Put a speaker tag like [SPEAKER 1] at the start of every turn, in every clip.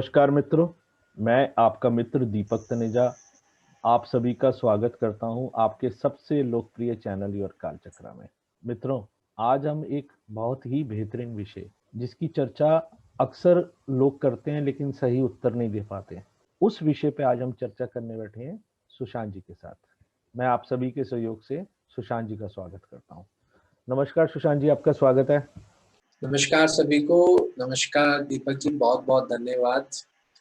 [SPEAKER 1] नमस्कार मित्रों, मैं आपका मित्र दीपक तनेजा आप सभी का स्वागत करता हूं आपके सबसे लोकप्रिय चैनल योर कालचक्र में। मित्रों, आज हम एक बहुत ही बेहतरीन विषय जिसकी चर्चा अक्सर लोग करते हैं लेकिन सही उत्तर नहीं दे पाते, उस विषय पे आज हम चर्चा करने बैठे हैं सुशांत जी के साथ। मैं आप सभी के सहयोग से सुशांत जी का स्वागत करता हूँ। नमस्कार सुशांत जी, आपका स्वागत है।
[SPEAKER 2] नमस्कार सभी को। नमस्कार दीपक जी, बहुत बहुत धन्यवाद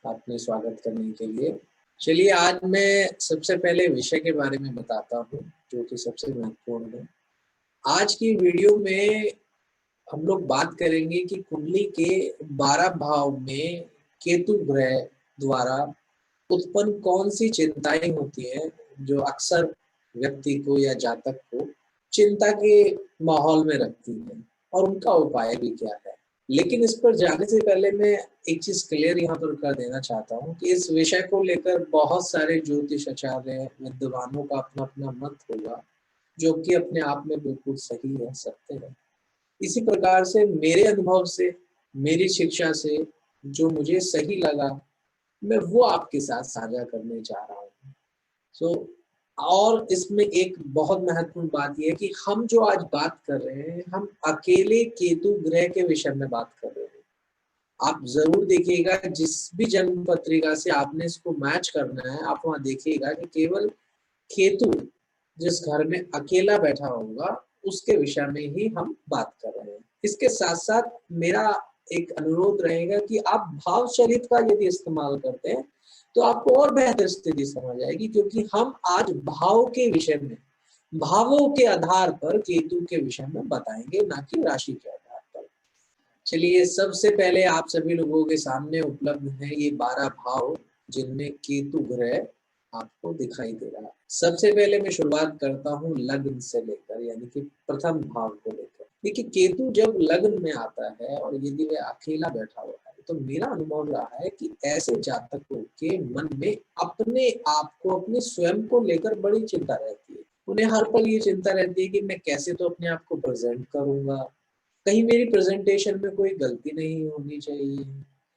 [SPEAKER 2] आपने स्वागत करने के लिए। चलिए, आज मैं सबसे पहले विषय के बारे में बताता हूँ जो कि सबसे महत्वपूर्ण है। आज की वीडियो में हम लोग बात करेंगे कि कुंडली के 12 भाव में केतु ग्रह द्वारा उत्पन्न कौन सी चिंताएं होती हैं जो अक्सर व्यक्ति को या जातक को चिंता के माहौल में रखती हैं और उनका उपाय भी क्या है। लेकिन इस पर जाने से पहले मैं एक चीज क्लियर यहाँ पर कर देना चाहता हूँ कि इस विषय को लेकर बहुत सारे ज्योतिष आचार्य विद्वानों का अपना अपना मत होगा, जो कि अपने आप में बिल्कुल सही है, सत्य है। इसी प्रकार से मेरे अनुभव से, मेरी शिक्षा से जो मुझे सही लगा, मैं वो आपके साथ साझा करने जा रहा हूँ। सो और इसमें एक बहुत महत्वपूर्ण बात यह है कि हम जो आज बात कर रहे हैं, हम अकेले केतु ग्रह के विषय में बात कर रहे हैं। आप जरूर देखिएगा, जिस भी जन्म पत्रिका से आपने इसको मैच करना है, आप वहां देखिएगा कि केवल केतु जिस घर में अकेला बैठा होगा उसके विषय में ही हम बात कर रहे हैं। इसके साथ साथ मेरा एक अनुरोध रहेगा कि आप भाव चलित का यदि इस्तेमाल करते हैं तो आपको और बेहतर स्थिति समझ आएगी, क्योंकि हम आज भाव के विषय में, भावों के आधार पर केतु के विषय में बताएंगे, ना कि राशि के आधार पर। चलिए, सबसे पहले आप सभी लोगों के सामने उपलब्ध है ये 12 भाव जिनमें केतु ग्रह आपको दिखाई दे रहा है। सबसे पहले मैं शुरुआत करता हूँ लग्न से लेकर, यानी कि प्रथम भाव को लेकर। देखिए, केतु जब लग्न में आता है और यदि वह अकेला बैठा हुआ है, तो मेरा अनुभव रहा है कि ऐसे जातकों के मन में अपने आप को, अपने स्वयं को लेकर बड़ी चिंता रहती है। उन्हें हर पल ये चिंता रहती है कि मैं कैसे तो अपने आप को प्रेजेंट करूंगा, कहीं मेरी प्रेजेंटेशन में कोई गलती नहीं होनी चाहिए,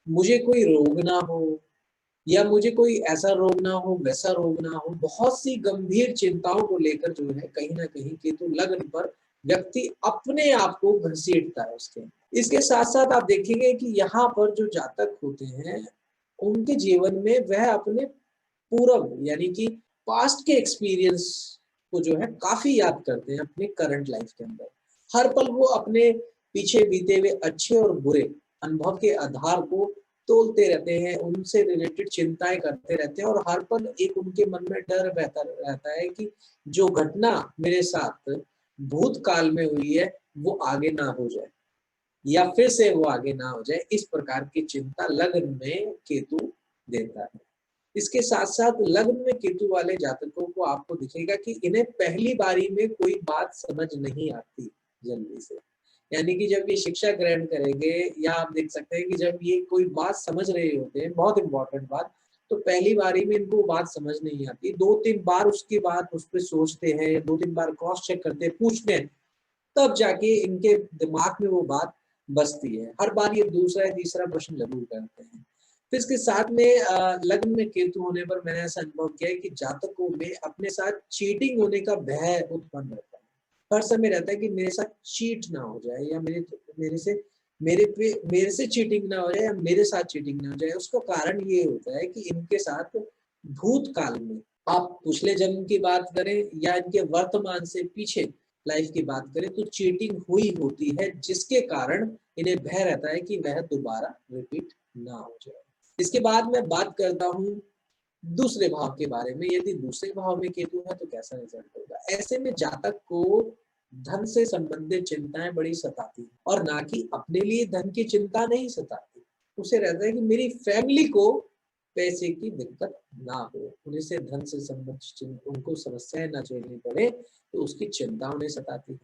[SPEAKER 2] मुझे कोई रोग ना हो, या मुझे कोई ऐसा रोग ना हो, वैसा रोग ना हो। बहुत सी गंभीर चिंताओं को लेकर जो है कहीं ना कहीं केतु लग्न पर व्यक्ति अपने आप को घसीटता है उसके। इसके साथ साथ आप देखेंगे कि यहाँ पर जो जातक होते हैं, उनके जीवन में वह अपने पूर्व यानी कि पास्ट के एक्सपीरियंस को जो है काफी याद करते हैं अपने करंट लाइफ के अंदर। हर पल वो अपने पीछे बीते हुए अच्छे और बुरे अनुभव के आधार को तोलते रहते हैं, उनसे रिलेटेड चिंताएं करते रहते हैं, और हर पल एक उनके मन में डर बहता रहता है कि जो घटना मेरे साथ भूतकाल में हुई है वो आगे ना हो जाए, या फिर से वो आगे ना हो जाए। इस प्रकार की चिंता लग्न में केतु देता है। इसके साथ साथ लग्न में केतु वाले जातकों को आपको दिखेगा कि इन्हें पहली बारी में कोई बात समझ नहीं आती जल्दी से। यानी कि जब ये शिक्षा ग्रहण करेंगे, या आप देख सकते हैं कि जब ये कोई बात समझ रहे होते हैं, बहुत इंपॉर्टेंट बात, तो पहली बारी में इनको बात समझ नहीं आती। 2-3 बार उसके बाद उस पर सोचते हैं, 2-3 बार क्रॉस चेक करते हैं, पूछते हैं, तब जाके इनके दिमाग में वो बात बसती है। हर बार ये दूसरा या तीसरा प्रश्न जरूर करते हैं। फिर इसके साथ में लग्न में केतु होने पर मैंने ऐसा अनुभव किया है कि जातकों में अपने साथ चीटिंग होने का भय उत्पन्न रहता है। हर समय रहता है कि मेरे साथ चीट ना हो जाए, या मेरे से चीटिंग ना हो जाए, या मेरे साथ चीटिंग ना हो जाए। उसका कारण ये होता है कि इनके साथ भूतकाल में, आप पिछले जन्म की बात करें या इनके वर्तमान से पीछे लाइफ की बात करें, तो चीटिंग हुई होती है, जिसके कारण इन्हें भय रहता है कि वह दोबारा रिपीट ना हो जाए। इसके बाद मैं बात करता हूँ दूसरे भाव के बारे में। यदि दूसरे भाव में केतु है तो कैसा रिजल्ट होगा। ऐसे में जातक को धन से संबंधित चिंताएं बड़ी सताती है, और ना कि अपने लिए धन की चिंता नहीं सताती। उसे रहता है कि मेरी फैमिली को पैसे की दिक्कत ना हो, उन्हें से धन से संबंधित उनको समस्याएं ना झेलनी पड़े, तो उसकी चिंता उन्हें सताती है।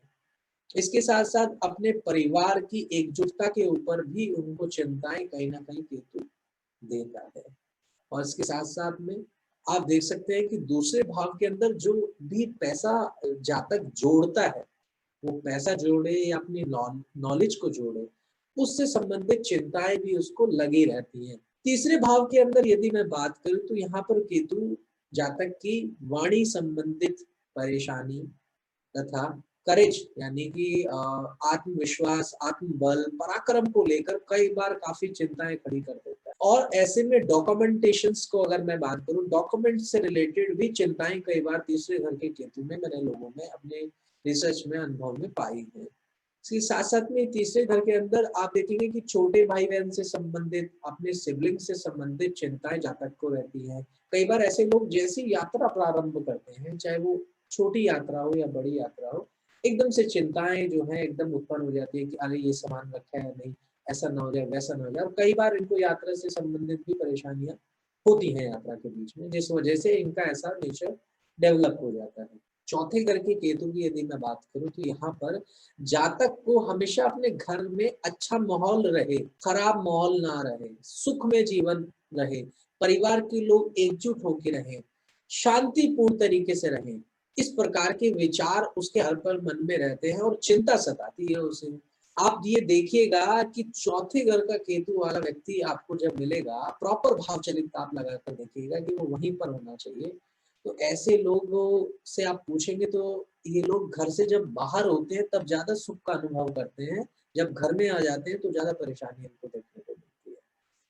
[SPEAKER 2] इसके साथ साथ अपने परिवार की एकजुटता के ऊपर भी उनको चिंताएं कहीं ना कहीं केतु देता है। और इसके साथ साथ में आप देख सकते हैं कि दूसरे भाव के अंदर जो भी पैसा जातक जोड़ता है, वो पैसा जोड़े या अपनी नॉलेज को जोड़े, उससे संबंधित चिंताएं भी उसको लगी रहती हैं। तीसरे भाव के अंदर यदि मैं बात करूं तो यहाँ पर केतु जातक की वाणी संबंधित परेशानी तथा करेज यानी कि आत्मविश्वास, आत्मबल, पराक्रम को लेकर कई बार काफी चिंताएं खड़ी कर देता है। और ऐसे में डॉक्यूमेंटेशंस को अगर मैं बात करूं, डॉक्यूमेंट से रिलेटेड भी चिंताएं कई बार तीसरे घर के केतु में मैंने लोगों में अपने रिसर्च में अनुभव में पाई है। इसके साथ साथ में तीसरे घर के अंदर आप देखेंगे कि छोटे भाई बहन से संबंधित, अपने सिबलिंग से संबंधित चिंताएं जातक को रहती है। कई बार ऐसे लोग जैसी यात्रा प्रारंभ करते हैं, चाहे वो छोटी यात्रा हो या बड़ी यात्रा हो, एकदम से चिंताएं जो है एकदम उत्पन्न हो जाती है कि अरे ये सामान रखा है नहीं, ऐसा ना हो जाए, वैसा ना हो जाए। और कई बार इनको यात्रा से संबंधित भी परेशानियां होती हैं यात्रा के बीच में, जिस वजह से इनका ऐसा नेचर डेवलप हो जाता है। चौथे घर के केतु की यदि मैं बात करूं तो यहाँ पर जातक को हमेशा अपने घर में अच्छा माहौल रहे, खराब माहौल ना रहे, सुख में जीवन रहे, परिवार के लोग एकजुट होकर रहें, शांतिपूर्ण तरीके से रहें, इस प्रकार के विचार उसके हर पल मन में रहते हैं और चिंता सताती है उसे। आप ये देखिएगा कि चौथे घर का केतु वाला व्यक्ति आपको जब मिलेगा, प्रॉपर भाव चलित आप लगाकर देखिएगा कि वो वहीं पर होना चाहिए। तो ऐसे लोगों से आप पूछेंगे तो ये लोग घर से जब बाहर होते हैं तब ज्यादा सुख का अनुभव करते हैं, जब घर में आ जाते हैं तो ज्यादा परेशानी इनको देखने को मिलती है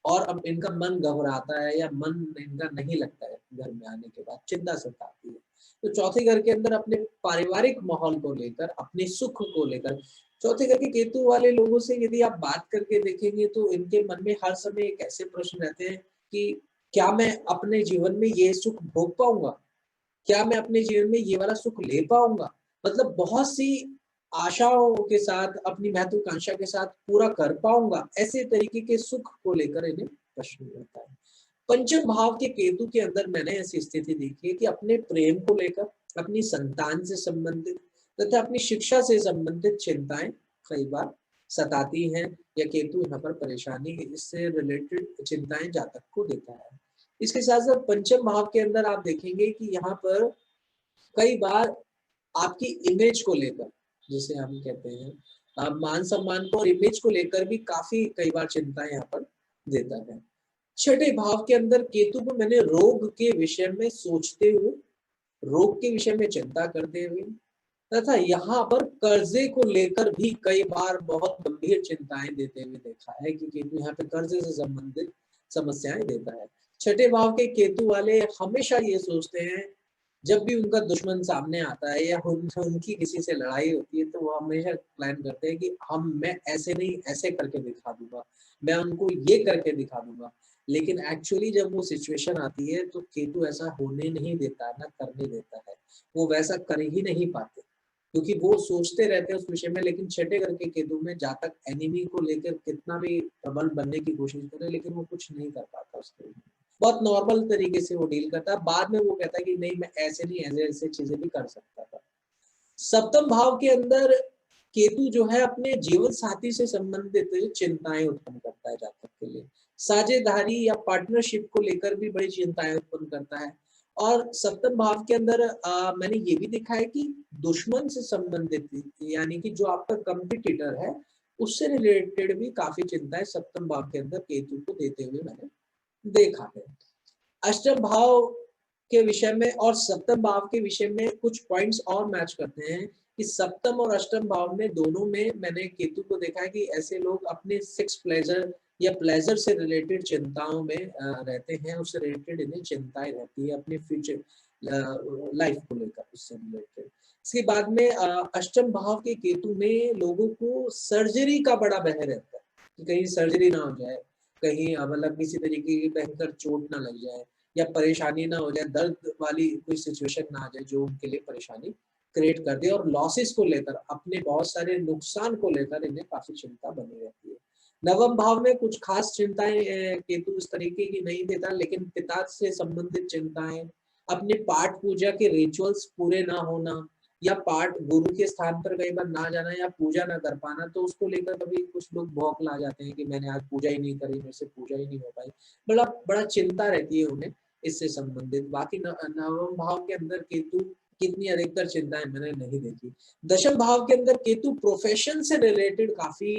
[SPEAKER 2] और अब इनका मन घबराता है या मन इनका नहीं लगता है, घर में आने के बाद चिंता सताती है। तो चौथे घर के अंदर अपने पारिवारिक माहौल को लेकर, अपने सुख को लेकर, चौथे घर के केतु वाले लोगों से यदि आप बात करके देखेंगे तो इनके मन में हर समय एक ऐसे प्रश्न रहते हैं कि क्या मैं अपने जीवन में ये सुख भोग पाऊंगा, क्या मैं अपने जीवन में ये वाला सुख ले पाऊंगा। मतलब बहुत सी आशाओं के साथ, अपनी महत्वाकांक्षा के साथ पूरा कर पाऊंगा, ऐसे तरीके के सुख को लेकर इन्हें प्रश्न रहता है। पंचम भाव के केतु के अंदर मैंने ऐसी स्थिति देखी है कि अपने प्रेम को लेकर, अपनी संतान से संबंधित तथा अपनी शिक्षा से संबंधित चिंताएं कई बार सताती हैं, या केतु यहाँ पर परेशानी इससे रिलेटेड चिंताएं जातक को देता है। इसके साथ साथ पंचम भाव के अंदर आप देखेंगे कि यहाँ पर कई बार आपकी इमेज को लेकर, जिसे हम कहते हैं मान सम्मान को और इमेज को लेकर भी काफी कई बार चिंताएं यहाँ पर देता है। छठे भाव के अंदर केतु को मैंने रोग के विषय में सोचते हुए, रोग के विषय में चिंता करते हुए तथा यहाँ पर कर्जे को लेकर भी कई बार बहुत गंभीर चिंताएं देते हुए देखा है कि केतु यहाँ पे कर्जे से संबंधित समस्याएं देता है। छठे भाव के केतु वाले हमेशा ये सोचते हैं, जब भी उनका दुश्मन सामने आता है या उनकी किसी से लड़ाई होती है तो वो हमेशा प्लान करते हैं कि मैं ऐसे नहीं ऐसे करके दिखा दूंगा, मैं उनको ये करके दिखा दूंगा। लेकिन एक्चुअली जब वो सिचुएशन आती है तो केतु ऐसा होने नहीं देता, ना करने देता है, वो वैसा कर ही नहीं पाते क्योंकि वो सोचते रहते हैं उस विषय में। लेकिन छठे घर के केतु में जातक एनिमी को लेकर कितना भी प्रबल बनने की कोशिश करे लेकिन वो कुछ नहीं कर पाता, उसके बहुत नॉर्मल तरीके से वो डील करता है। बाद में वो कहता है कि नहीं मैं ऐसे नहीं ऐसे ऐसे चीजें भी कर सकता था। सप्तम भाव के अंदर केतु जो है अपने जीवन साथी से संबंधित चिंताएं उत्पन्न करता है जातक के लिए, साझेदारी या पार्टनरशिप को लेकर भी बड़ी चिंताएं उत्पन्न करता है। और सप्तम भाव के अंदर मैंने ये भी देखा है कि दुश्मन से संबंधित यानी कि जो आपका कंपिटिटर है उससे रिलेटेड भी काफी चिंताएं सप्तम भाव के अंदर केतु को देते हुए मैंने देखा है। अष्टम भाव के विषय में और सप्तम भाव के विषय में कुछ पॉइंट्स और मैच करते हैं कि सप्तम और अष्टम भाव में दोनों में मैंने केतु को देखा है कि ऐसे लोग अपने सेक्स प्लेजर या प्लेजर से रिलेटेड चिंताओं में रहते हैं, उससे रिलेटेड इन्हें चिंताएं रहती है अपने फ्यूचर लाइफ को लेकर, उससे रिलेटेड। इसके बाद में अष्टम भाव के केतु में लोगों को सर्जरी का बड़ा भय रहता है कि कहीं सर्जरी ना हो जाए, कहीं मतलब किसी तरीके की भयंकर चोट ना लग जाए या परेशानी ना हो जाए, दर्द वाली कोई सिचुएशन ना आ जाए जो उनके लिए परेशानी क्रिएट कर दे। और लॉसेस को लेकर, अपने बहुत सारे नुकसान को लेकर इन्हें काफी चिंता बनी रहती है। नवम भाव में कुछ खास चिंताएं केतु इस तरीके की नहीं देता, लेकिन पिता से संबंधित चिंताएं, अपने पाठ पूजा के रिचुअल्स पूरे ना होना या पाठ गुरु के स्थान पर कई बार ना जाना या पूजा ना कर पाना, तो उसको लेकर कभी कुछ लोग बौखला जाते हैं कि मैंने आज पूजा ही नहीं करी, मेरे से पूजा ही नहीं हो पाई, बड़ा बड़ा चिंता रहती है उन्हें इससे संबंधित। बाकी नवम भाव के अंदर केतु कितनी अधिकतर चिंताएं मैंने नहीं देखी। दशम भाव के अंदर केतु प्रोफेशन से रिलेटेड काफी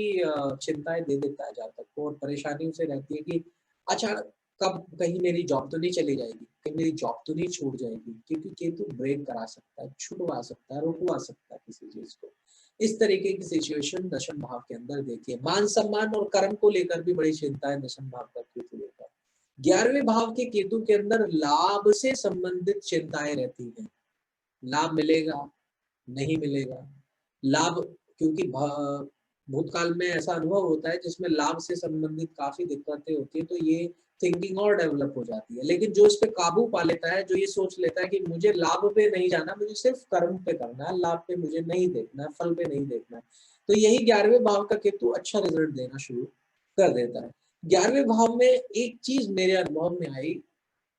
[SPEAKER 2] चिंताएं दे देता है जातक को और परेशानियों से रहती है कि अचानक कब कहीं मेरी जॉब तो नहीं चली जाएगी, कहीं मेरी जॉब तो नहीं छूट जाएगी, क्योंकि केतु ब्रेक करा सकता है, छुड़वा सकता है, रुकवा सकता है किसी चीज को। इस तरीके की सिचुएशन दशम भाव के अंदर देखिए। मान सम्मान और कर्म को लेकर भी बड़ी चिंता है दशम भाव का केतु लेकर। 11वें भाव के केतु के अंदर लाभ से संबंधित चिंताएं रहती हैं। लाभ मिलेगा, नहीं मिलेगा। लाभ, क्योंकि भूतकाल में ऐसा अनुभव होता है जिसमें लाभ से संबंधित काफी दिक्कतें होती है, तो ये थिंकिंग और डेवलप हो जाती है। लेकिन जो इस पे काबू पा लेता है, जो ये सोच लेता है कि मुझे लाभ पे नहीं जाना, मुझे सिर्फ कर्म पे करना है, लाभ पे मुझे नहीं देखना है, फल पे नहीं देखना है, तो यही 11वें भाव का केतु अच्छा रिजल्ट देना शुरू कर देता है। 11वें भाव में एक चीज मेरे अनुभव में आई,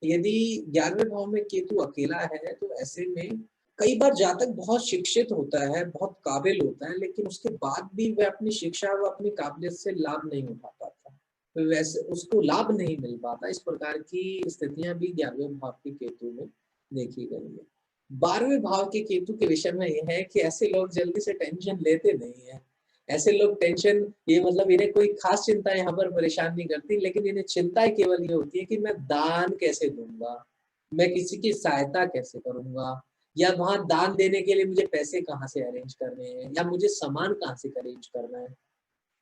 [SPEAKER 2] यदि 11वें भाव में केतु अकेला है तो ऐसे में कई बार जातक बहुत शिक्षित होता है, बहुत काबिल होता है, लेकिन उसके बाद भी वह अपनी शिक्षा व अपनी काबिलियत से लाभ नहीं उठा पाता, तो वैसे उसको लाभ नहीं मिल पाता। इस प्रकार की स्थितियां भी 11वें भाव के केतु में देखी गई है। 12वें भाव के केतु के विषय में यह है कि ऐसे लोग जल्दी से टेंशन लेते नहीं है। ऐसे लोग टेंशन, ये मतलब इन्हें कोई खास चिंता यहाँ पर परेशान नहीं करती, लेकिन इन्हें चिंताएं केवल ये होती है कि मैं दान कैसे दूंगा, मैं किसी की सहायता कैसे करूंगा, या वहां दान देने के लिए मुझे पैसे कहाँ से अरेंज करने हैं, या मुझे सामान कहाँ से अरेंज करना है।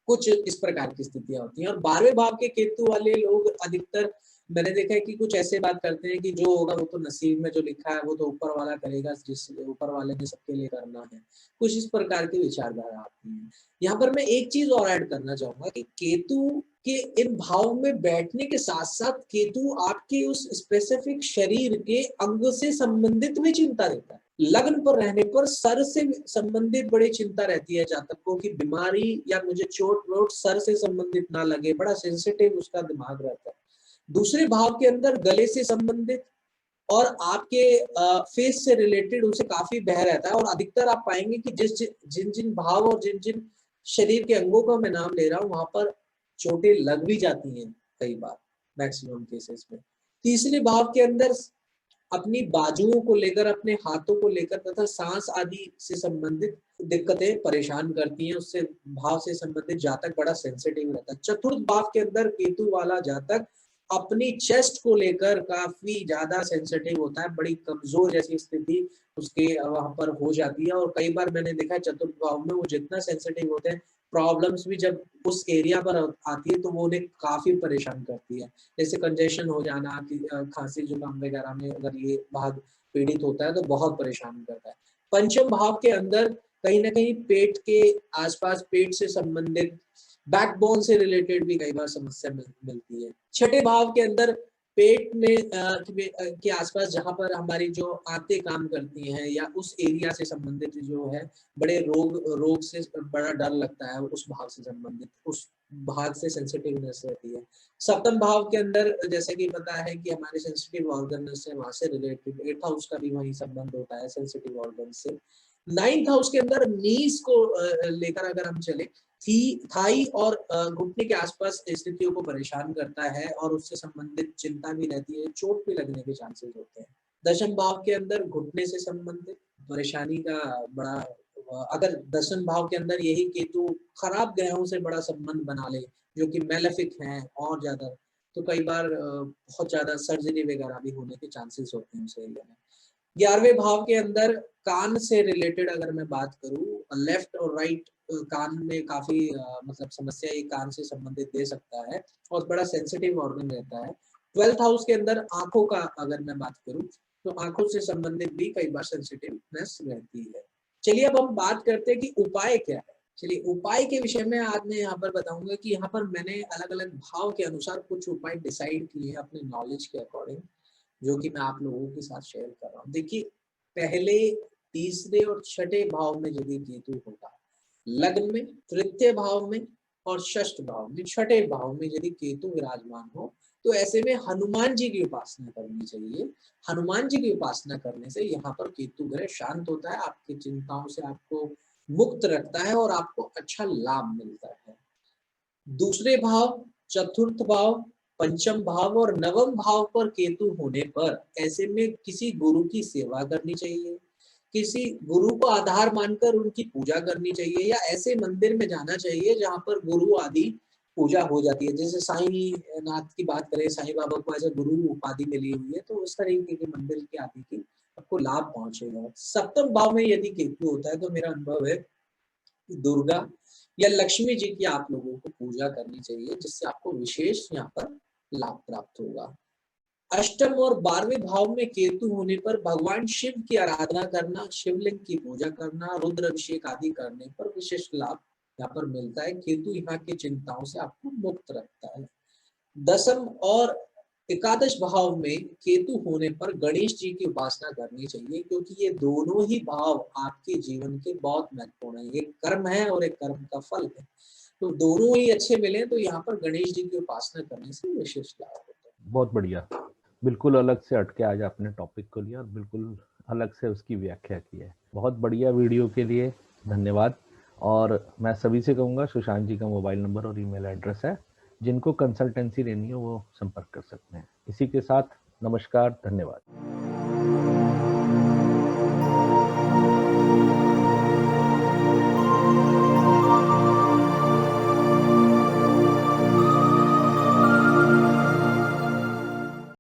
[SPEAKER 2] कुछ इस प्रकार की स्थितियां होती हैं। और 12वें भाव के केतु वाले लोग अधिकतर मैंने देखा है कि कुछ ऐसे बात करते हैं कि जो होगा वो तो नसीब में जो लिखा है वो तो ऊपर वाला करेगा, जिस ऊपर वाले ने सबके लिए करना है। कुछ इस प्रकार की विचारधारा आती है। यहाँ पर मैं एक चीज और ऐड करना चाहूंगा कि केतु के इन भाव में बैठने के साथ साथ केतु आपके उस स्पेसिफिक शरीर के अंग से संबंधित भी चिंता देता है। लग्न पर रहने पर सर से संबंधित बड़ी चिंता रहती है जातक को कि बीमारी या मुझे चोट वोट सर से संबंधित ना लगे, बड़ा सेंसिटिव उसका दिमाग रहता है। दूसरे भाव के अंदर गले से संबंधित और आपके फेस से रिलेटेड उसे काफी बह रहता है। और अधिकतर आप पाएंगे कि जिन जिन भाव और जिन जिन शरीर के अंगों का मैं नाम ले रहा हूँ वहां पर चोटें लग भी जाती हैं कई बार, मैक्सिमम केसेस में। तीसरे भाव के अंदर अपनी बाजुओं को लेकर, अपने हाथों को लेकर तथा सांस आदि से संबंधित दिक्कतें परेशान करती हैं। उससे भाव से संबंधित जातक बड़ा सेंसिटिव रहता है। चतुर्थ भाव के अंदर केतु वाला जातक अपनी चेस्ट को लेकर काफी ज्यादा सेंसिटिव होता है, बड़ी कमजोर जैसी स्थिति उसके वहां पर हो जाती है। और कई बार मैंने देखा है चतुर्थ भाव में वो जितना सेंसिटिव होते हैं, प्रॉब्लम्स भी जब उस एरिया पर आती है तो वो उन्हें काफी परेशान करती है। जैसे कंजेशन हो जाना, खांसी जुकाम वगैरह में अगर ये भाग पीड़ित होता है तो बहुत परेशान करता है। पंचम भाव के अंदर कहीं ना कहीं पेट के आसपास, पेट से संबंधित, बैकबोन से रिलेटेड भी कई बार समस्या मिलती है। छठे भाव के अंदर पेट में के आसपास जहां पर हमारी जो आंतें काम करती हैं या उस एरिया से संबंधित जो है, बड़े रोग से बड़ा डर लगता है, उस भाव से संबंधित, उस भाग से सेंसिटिवनेस रहती है। सप्तम भाव के अंदर जैसे कि पता है कि हमारे सेंसिटिव ऑर्गन से वहां से रिलेटेड, 8th हाउस का भी वही संबंध होता है सेंसिटिव ऑर्गन से। 9th हाउस के अंदर नीज को लेकर अगर हम चले, थाई और घुटने के आसपास स्थितियों को परेशान करता है और उससे संबंधित चिंता भी रहती है, चोट भी लगने के चांसेस होते हैं। दशम भाव के अंदर घुटने से संबंधित परेशानी का बड़ा, अगर दशम भाव के अंदर यही केतु खराब ग्रहों से बड़ा संबंध बना ले, जो कि मेलेफिक हैं और ज्यादा, तो कई बार बहुत ज्यादा सर्जरी वगैरह भी होने के चांसेस होते हैं उस एरिया में। 11वें भाव के अंदर कान से रिलेटेड अगर मैं बात करूं, लेफ्ट और राइट कान में काफी मतलब समस्या ये कान से संबंधित दे सकता है और बड़ा सेंसिटिव ऑर्गन रहता है। 12th हाउस के अंदर आंखों का अगर मैं बात करूं तो आंखों से संबंधित भी कई बार सेंसिटिवनेस रहती है। चलिए अब हम बात करते हैं कि उपाय क्या है। चलिए उपाय के विषय में आज मैं यहाँ पर बताऊंगा कि यहाँ पर मैंने अलग अलग भाव के अनुसार कुछ उपाय डिसाइड किए हैं अपने नॉलेज के अकॉर्डिंग, जो कि मैं आप लोगों के साथ शेयर कर रहा हूँ। देखिए, पहले, तीसरे और छठे भाव में यदि केतु होगा, लग्न में, तृतीय भाव में और षष्ठ भाव में, छठे भाव में यदि केतु विराजमान हो, तो ऐसे में हनुमान जी की उपासना करनी चाहिए। हनुमान जी की उपासना करने से यहाँ पर केतु ग्रह शांत होता है, आपकी चिंताओं से आपको मुक्त रखता है और आपको अच्छा लाभ मिलता है। दूसरे भाव, चतुर्थ भाव, पंचम भाव और नवम भाव पर केतु होने पर ऐसे में किसी गुरु की सेवा करनी चाहिए, किसी गुरु को आधार मानकर उनकी पूजा करनी चाहिए, या ऐसे मंदिर में जाना चाहिए जहां पर गुरु आदि पूजा हो जाती है। जैसे साईं नाथ की बात करें, साईं बाबा को एज़ अ गुरु उपाधि मिली हुई है, तो उस तरीके के मंदिर की आदि की आपको लाभ पहुँचेगा। सप्तम भाव में यदि केतु होता है तो मेरा अनुभव है कि दुर्गा या लक्ष्मी जी की आप लोगों को पूजा करनी चाहिए, जिससे आपको विशेष यहाँ पर लाभ प्राप्त होगा। अष्टम और 12वें भाव में केतु होने पर भगवान शिव की आराधना करना, शिवलिंग की पूजा करना, रुद्र अभिषेक आदि करने पर विशेष लाभ यहाँ पर मिलता है। केतु यहाँ की चिंताओं से आपको मुक्त रखता है। दसम और एकादश भाव में केतु होने पर गणेश जी की उपासना करनी चाहिए, क्योंकि ये दोनों ही भाव आपके जीवन के बहुत महत्वपूर्ण है। एक कर्म है और एक कर्म का फल है, तो दोनों ही अच्छे मिले तो यहाँ पर गणेश जी की उपासना करने से विशेष लाभ होता है।
[SPEAKER 1] बहुत बढ़िया। बिल्कुल अलग से हटके आज आपने टॉपिक को लिया और बिल्कुल अलग से उसकी व्याख्या की है। बहुत बढ़िया वीडियो के लिए धन्यवाद। और मैं सभी से कहूँगा, सुशांत जी का मोबाइल नंबर और ईमेल एड्रेस है, जिनको कंसल्टेंसी लेनी हो वो संपर्क कर सकते हैं। इसी के साथ नमस्कार, धन्यवाद।